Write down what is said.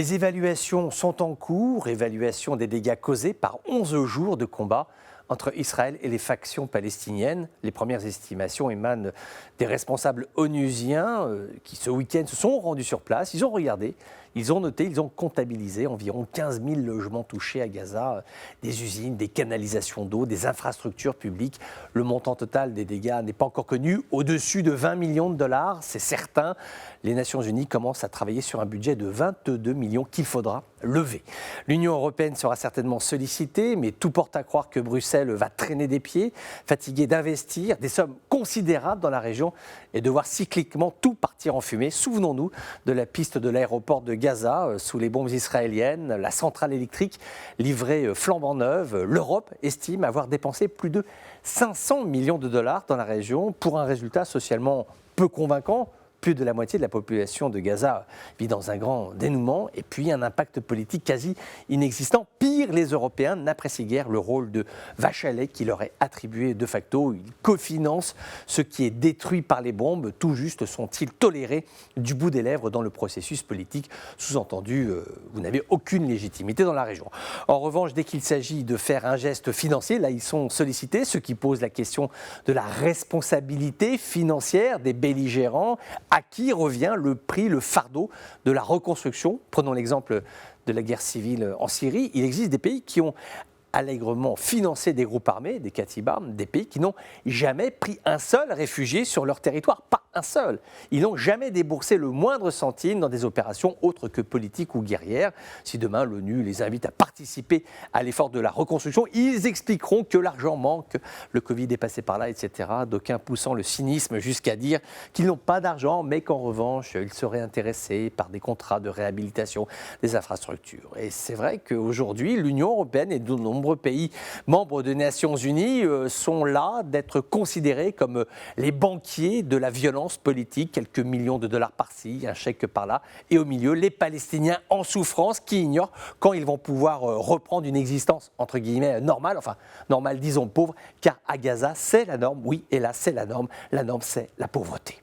Les évaluations sont en cours, évaluation des dégâts causés par 11 jours de combat entre Israël et les factions palestiniennes. Les premières estimations émanent des responsables onusiens qui, ce week-end, se sont rendus sur place. Ils ont regardé, ils ont noté, ils ont comptabilisé environ 15 000 logements touchés à Gaza, des usines, des canalisations d'eau, des infrastructures publiques. Le montant total des dégâts n'est pas encore connu, au-dessus de 20 millions de dollars, c'est certain. Les Nations Unies commencent à travailler sur un budget de 22 millions qu'il faudra lever. L'Union européenne sera certainement sollicitée, mais tout porte à croire que Bruxelles va traîner des pieds, fatiguée d'investir des sommes considérables dans la région et de voir cycliquement tout partir en fumée. Souvenons-nous de la piste de l'aéroport de Gaza sous les bombes israéliennes, la centrale électrique livrée flambant neuve. L'Europe estime avoir dépensé plus de 500 millions de dollars dans la région pour un résultat socialement peu convaincant. Plus de la moitié de la population de Gaza vit dans un grand dénouement et puis un impact politique quasi inexistant. Pire, les Européens n'apprécient guère le rôle de vache à lait qui leur est attribué de facto. Ils cofinancent ce qui est détruit par les bombes. Tout juste sont-ils tolérés du bout des lèvres dans le processus politique. Sous-entendu, vous n'avez aucune légitimité dans la région. En revanche, dès qu'il s'agit de faire un geste financier, là ils sont sollicités, ce qui pose la question de la responsabilité financière des belligérants. À qui revient le prix, le fardeau de la reconstruction? Prenons l'exemple de la guerre civile en Syrie. Il existe des pays qui ont allègrement financé des groupes armés, des Katibas, des pays qui n'ont jamais pris un seul réfugié sur leur territoire, pas un seul. Ils n'ont jamais déboursé le moindre centime dans des opérations autres que politiques ou guerrières. Si demain l'ONU les invite à participer à l'effort de la reconstruction, ils expliqueront que l'argent manque, que le Covid est passé par là, etc. D'aucuns poussant le cynisme jusqu'à dire qu'ils n'ont pas d'argent, mais qu'en revanche, ils seraient intéressés par des contrats de réhabilitation des infrastructures. Et c'est vrai qu'aujourd'hui, l'Union européenne et de nombreux pays membres des Nations Unies sont là d'être considérés comme les banquiers de la violence politique, quelques millions de dollars par-ci, un chèque par-là, et au milieu, les Palestiniens en souffrance qui ignorent quand ils vont pouvoir reprendre une existence, entre guillemets, normale, enfin, normale, disons pauvre, car à Gaza, c'est la norme, oui, et là, c'est la norme c'est la pauvreté.